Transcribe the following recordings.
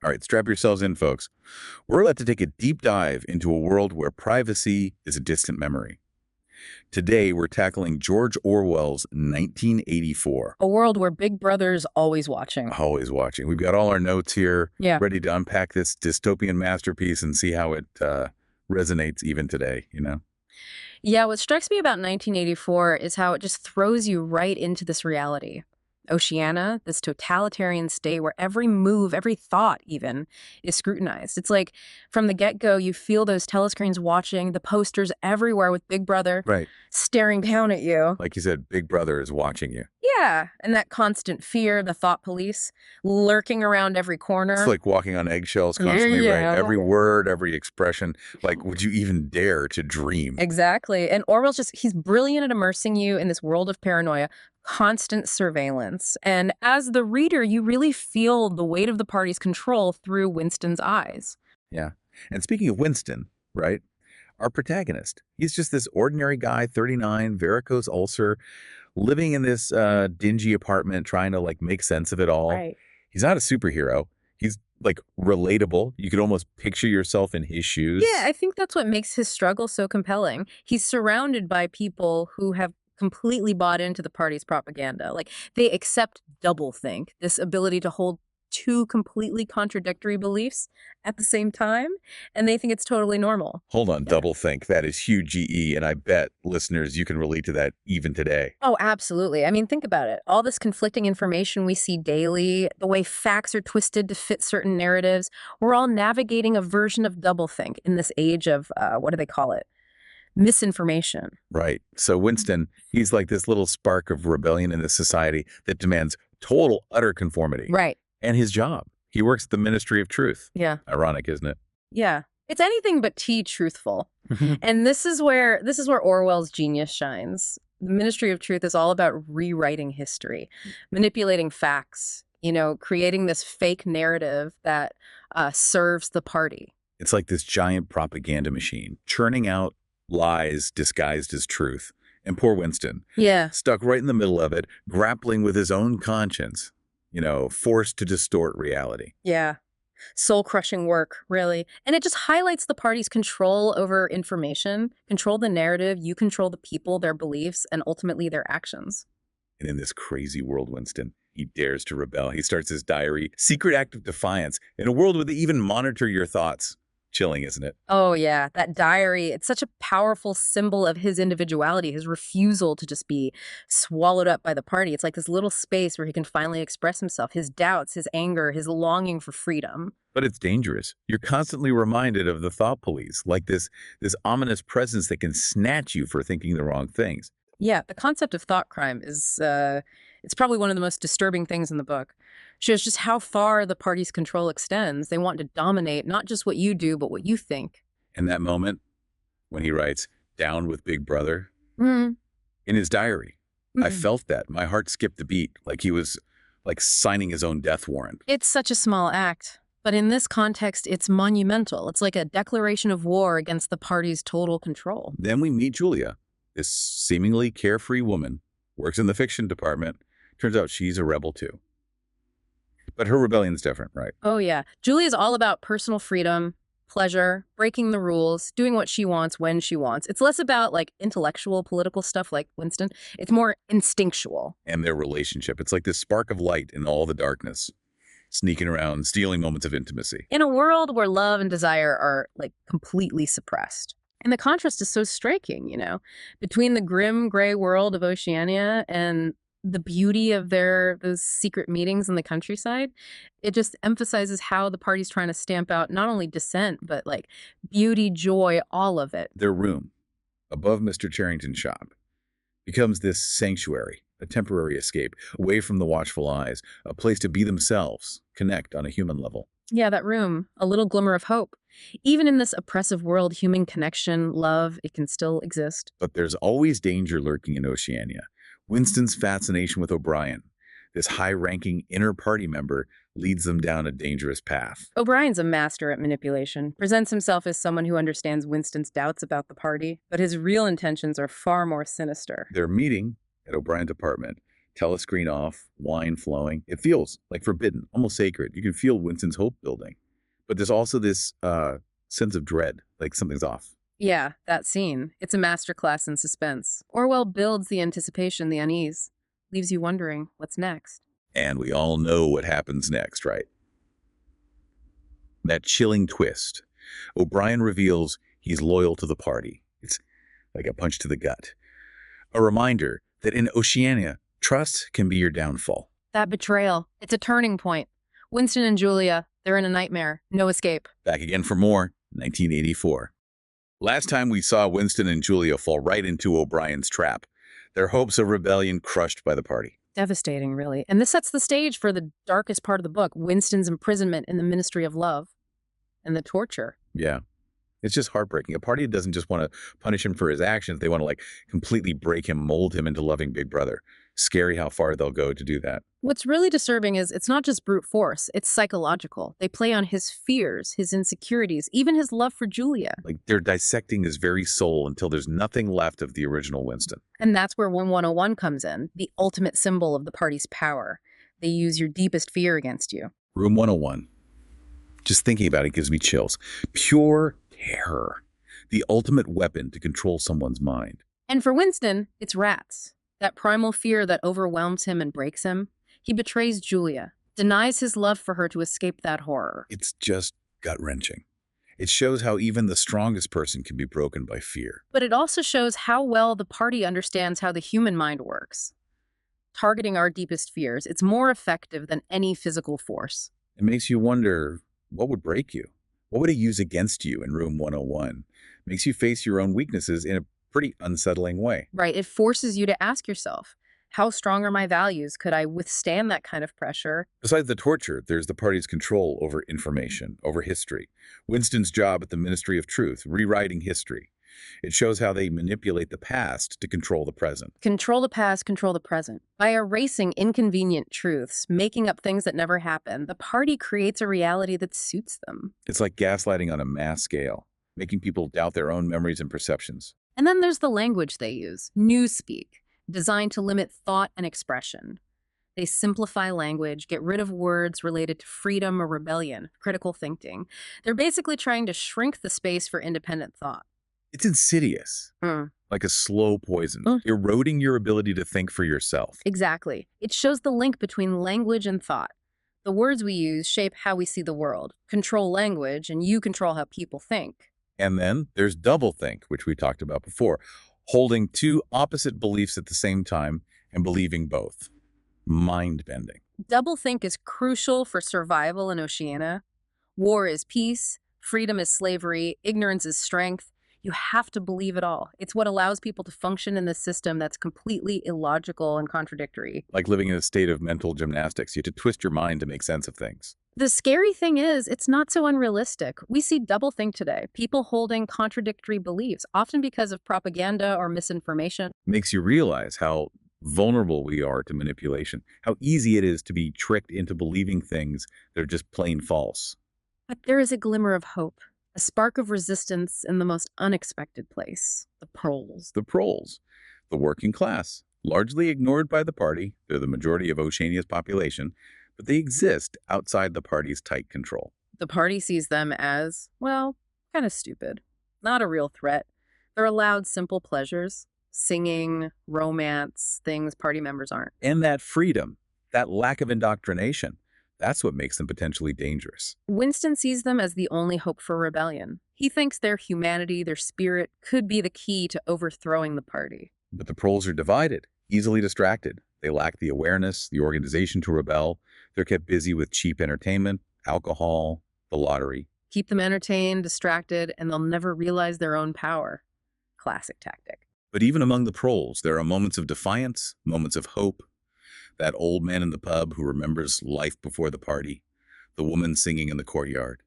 All right, strap yourselves in, folks. We're about to take a deep dive into a world where privacy is a distant memory. Today, we're tackling George Orwell's 1984. A world where Big Brother's always watching. Always watching. We've got all our notes here, Yeah. ready to unpack this dystopian masterpiece and see how it resonates even today, you know? Yeah, what strikes me about 1984 is how it just throws you right into this reality. Oceania, this totalitarian state where every move, every thought even, is scrutinized. It's like from the get-go, you feel those telescreens watching, the posters everywhere with Big Brother Right. staring down at you. Like you said, Big Brother is watching you. Yeah, and that constant fear, the thought police, lurking around every corner. It's like walking on eggshells Yeah, constantly, yeah. right? Every word, every expression. Like, would you even dare to dream? Exactly. And Orwell's he's brilliant at immersing you in this world of paranoia, constant surveillance. And as the reader, you really feel the weight of the party's control through Winston's eyes. Yeah. And speaking of Winston, right? Our protagonist, he's just this ordinary guy, 39, varicose ulcer, living in this dingy apartment, trying to like make sense of it all. Right. He's not a superhero. He's like relatable. You could almost picture yourself in his shoes. Yeah, I think that's what makes his struggle so compelling. He's surrounded by people who have completely bought into the party's propaganda. Like, they accept doublethink, this ability to hold two completely contradictory beliefs at the same time, and they think it's totally normal. Hold on, Yeah. doublethink. That is huge GE, and I bet listeners you can relate to that even today. Oh, absolutely. I mean, think about it. All this conflicting information we see daily, the way facts are twisted to fit certain narratives, we're all navigating a version of doublethink in this age of, what do they call it? Misinformation. Right. So Winston, he's like this little spark of rebellion in this society that demands total, utter conformity. Right. And his job. He works at the Ministry of Truth. Yeah. Ironic, isn't it? Yeah. It's anything but truthful. And this is where Orwell's genius shines. The Ministry of Truth is all about rewriting history, manipulating facts, creating this fake narrative that serves the party. It's like this giant propaganda machine, churning out lies disguised as truth. And poor Winston, Yeah. stuck right in the middle of it, grappling with his own conscience, forced to distort reality. Yeah. Soul-crushing work, really. And it just highlights the party's control over information, control the narrative, you control the people, their beliefs, and ultimately their actions. And in this crazy world, Winston, he dares to rebel. He starts his diary, secret act of defiance, in a world where they even monitor your thoughts. Chilling, isn't it? Oh, yeah. That diary, it's such a powerful symbol of his individuality, his refusal to just be swallowed up by the party. It's like this little space where he can finally express himself, his doubts, his anger, his longing for freedom. But it's dangerous. You're constantly reminded of the thought police, like this ominous presence that can snatch you for thinking the wrong things. Yeah, the concept of thought crime is, it's probably one of the most disturbing things in the book. Shows just how far the party's control extends. They want to dominate not just what you do, but what you think. And that moment when he writes, "Down with Big Brother," Mm. in his diary, I Mhm. felt that. My heart skipped a beat, like he was like signing his own death warrant. It's such a small act, but in this context, it's monumental. It's like a declaration of war against the party's total control. Then we meet Julia, this seemingly carefree woman, works in the fiction department. Turns out she's a rebel too. But her rebellion's different, right? Oh, yeah. Julia's all about personal freedom, pleasure, breaking the rules, doing what she wants when she wants. It's less about like intellectual, political stuff like Winston. It's more instinctual. And their relationship. It's like this spark of light in all the darkness, sneaking around, stealing moments of intimacy. In a world where love and desire are like completely suppressed. And the contrast is so striking, between the grim gray world of Oceania and the beauty of those secret meetings in the countryside. It just emphasizes how the party's trying to stamp out not only dissent, but like beauty, joy, all of it. Their room, above Mr. Charrington's shop, becomes this sanctuary, a temporary escape, away from the watchful eyes, a place to be themselves, connect on a human level. Yeah, that room, a little glimmer of hope. Even in this oppressive world, human connection, love, it can still exist. But there's always danger lurking in Oceania. Winston's fascination with O'Brien, this high-ranking inner party member, leads them down a dangerous path. O'Brien's a master at manipulation, presents himself as someone who understands Winston's doubts about the party, but his real intentions are far more sinister. Their meeting at O'Brien's apartment Telescreen off, wine flowing. It feels like forbidden, almost sacred. You can feel Winston's hope building. But there's also this sense of dread, like something's off. Yeah, that scene. It's a masterclass in suspense. Orwell builds the anticipation, the unease, leaves you wondering what's next. And we all know what happens next, right? That chilling twist. O'Brien reveals he's loyal to the party. It's like a punch to the gut. A reminder that in Oceania, trust can be your downfall. That betrayal, it's a turning point. Winston and Julia, they're in a nightmare. No escape. Back again for more, 1984. Last time we saw Winston and Julia fall right into O'Brien's trap. Their hopes of rebellion crushed by the party. Devastating, really. And this sets the stage for the darkest part of the book, Winston's imprisonment in the Ministry of Love and the torture. Yeah. It's just heartbreaking. A party doesn't just want to punish him for his actions. They want to completely break him, mold him into loving Big Brother. Scary how far they'll go to do that. What's really disturbing is it's not just brute force, it's psychological. They play on his fears, his insecurities, even his love for Julia. Like they're dissecting his very soul until there's nothing left of the original Winston. And that's where Room 101 comes in, the ultimate symbol of the party's power. They use your deepest fear against you. Room 101. Just thinking about it gives me chills. Pure terror. The ultimate weapon to control someone's mind. And for Winston, it's rats. That primal fear that overwhelms him and breaks him. He betrays Julia, denies his love for her to escape that horror. It's just gut-wrenching. It shows how even the strongest person can be broken by fear. But it also shows how well the party understands how the human mind works. Targeting our deepest fears, it's more effective than any physical force. It makes you wonder, what would break you? What would it use against you in Room 101? Makes you face your own weaknesses in a pretty unsettling way. Right. It forces you to ask yourself, how strong are my values? Could I withstand that kind of pressure? Besides the torture, there's the party's control over information, over history. Winston's job at the Ministry of Truth, rewriting history. It shows how they manipulate the past to control the present. Control the past, control the present. By erasing inconvenient truths, making up things that never happened, the party creates a reality that suits them. It's like gaslighting on a mass scale, making people doubt their own memories and perceptions. And then there's the language they use, newspeak, designed to limit thought and expression. They simplify language, get rid of words related to freedom or rebellion, critical thinking. They're basically trying to shrink the space for independent thought. It's insidious, like a slow poison, eroding your ability to think for yourself. Exactly. It shows the link between language and thought. The words we use shape how we see the world. Control language, and you control how people think. And then there's doublethink, which we talked about before, holding two opposite beliefs at the same time and believing both. Mind-bending. Doublethink is crucial for survival in Oceania. War is peace, freedom is slavery, ignorance is strength. You have to believe it all. It's what allows people to function in this system that's completely illogical and contradictory. Like living in a state of mental gymnastics. You have to twist your mind to make sense of things. The scary thing is, it's not so unrealistic. We see doublethink today, people holding contradictory beliefs, often because of propaganda or misinformation. Makes you realize how vulnerable we are to manipulation, how easy it is to be tricked into believing things that are just plain false. But there is a glimmer of hope, a spark of resistance in the most unexpected place, the proles. The proles, the working class, largely ignored by the party. They're the majority of Oceania's population, but they exist outside the party's tight control. The party sees them as, well, kind of stupid, not a real threat. They're allowed simple pleasures, singing, romance, things party members aren't. And that freedom, that lack of indoctrination, that's what makes them potentially dangerous. Winston sees them as the only hope for rebellion. He thinks their humanity, their spirit, could be the key to overthrowing the party. But the proles are divided, easily distracted. They lack the awareness, the organization to rebel. They're kept busy with cheap entertainment, alcohol, the lottery. Keep them entertained, distracted, and they'll never realize their own power. Classic tactic. But even among the proles, there are moments of defiance, moments of hope. That old man in the pub who remembers life before the party, the woman singing in the courtyard.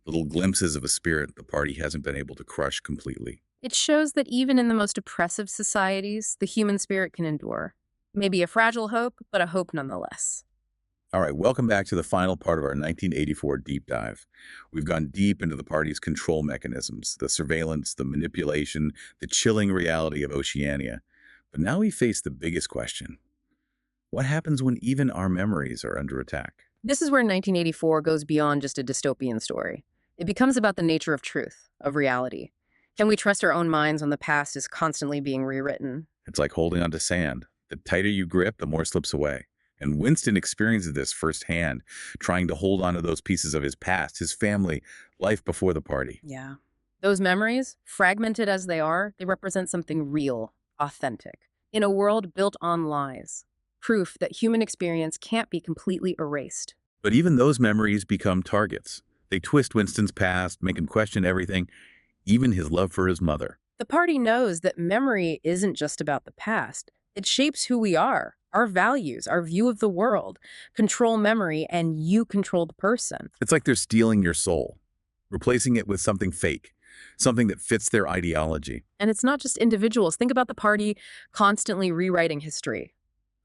Little glimpses of a spirit the party hasn't been able to crush completely. It shows that even in the most oppressive societies, the human spirit can endure. Maybe a fragile hope, but a hope nonetheless. All right, welcome back to the final part of our 1984 deep dive. We've gone deep into the party's control mechanisms, the surveillance, the manipulation, the chilling reality of Oceania. But now we face the biggest question. What happens when even our memories are under attack? This is where 1984 goes beyond just a dystopian story. It becomes about the nature of truth, of reality. Can we trust our own minds when the past is constantly being rewritten? It's like holding onto sand. The tighter you grip, the more slips away. And Winston experiences this firsthand, trying to hold on to those pieces of his past, his family, life before the party. Yeah. Those memories, fragmented as they represent something real, authentic, in a world built on lies. Proof that human experience can't be completely erased. But even those memories become targets. They twist Winston's past, make him question everything, even his love for his mother. The party knows that memory isn't just about the past. It shapes who we are, our values, our view of the world. Control memory and you control the person. It's like they're stealing your soul, replacing it with something fake, something that fits their ideology. And it's not just individuals. Think about the party constantly rewriting history,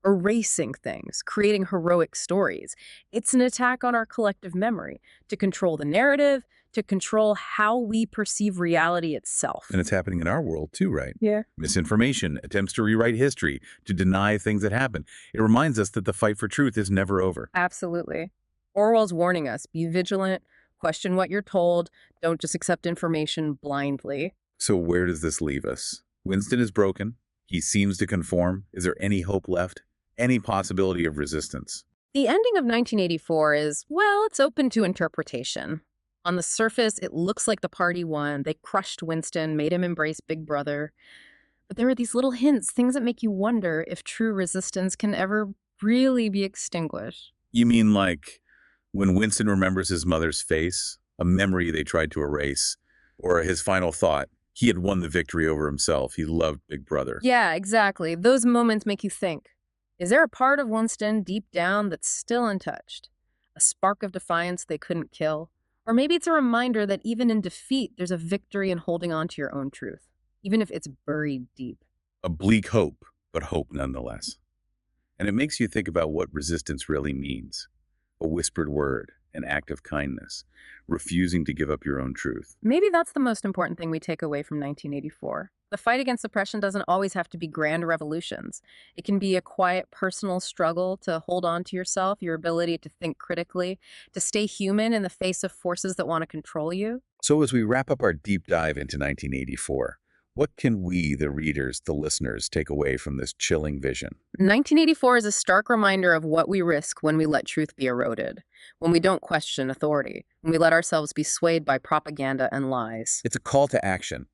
erasing things, creating heroic stories. It's an attack on our collective memory to control the narrative, to control how we perceive reality itself. And it's happening in our world too, right? Yeah. Misinformation, attempts to rewrite history, to deny things that happen. It reminds us that the fight for truth is never over. Absolutely. Orwell's warning us, be vigilant, question what you're told, don't just accept information blindly. So where does this leave us? Winston is broken. He seems to conform. Is there any hope left? Any possibility of resistance? The ending of 1984 is, well, it's open to interpretation. On the surface, it looks like the party won. They crushed Winston, made him embrace Big Brother. But there are these little hints, things that make you wonder if true resistance can ever really be extinguished. You mean like when Winston remembers his mother's face, a memory they tried to erase, or his final thought, he had won the victory over himself. He loved Big Brother. Yeah, exactly. Those moments make you think, is there a part of Winston deep down that's still untouched? A spark of defiance they couldn't kill? Or maybe it's a reminder that even in defeat, there's a victory in holding on to your own truth, even if it's buried deep. A bleak hope, but hope nonetheless. And it makes you think about what resistance really means. A whispered word, an act of kindness, refusing to give up your own truth. Maybe that's the most important thing we take away from 1984. The fight against oppression doesn't always have to be grand revolutions. It can be a quiet personal struggle to hold on to yourself, your ability to think critically, to stay human in the face of forces that want to control you. So as we wrap up our deep dive into 1984, what can we, the readers, the listeners, take away from this chilling vision? 1984 is a stark reminder of what we risk when we let truth be eroded, when we don't question authority, when we let ourselves be swayed by propaganda and lies. It's a call to action,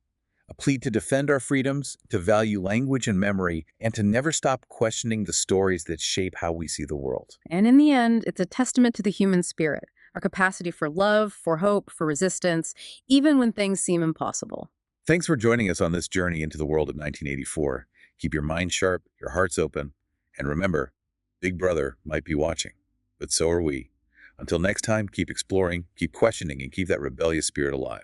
a plea to defend our freedoms, to value language and memory, and to never stop questioning the stories that shape how we see the world. And in the end, it's a testament to the human spirit, our capacity for love, for hope, for resistance, even when things seem impossible. Thanks for joining us on this journey into the world of 1984. Keep your mind sharp, your hearts open, and remember, Big Brother might be watching, but so are we. Until next time, keep exploring, keep questioning, and keep that rebellious spirit alive.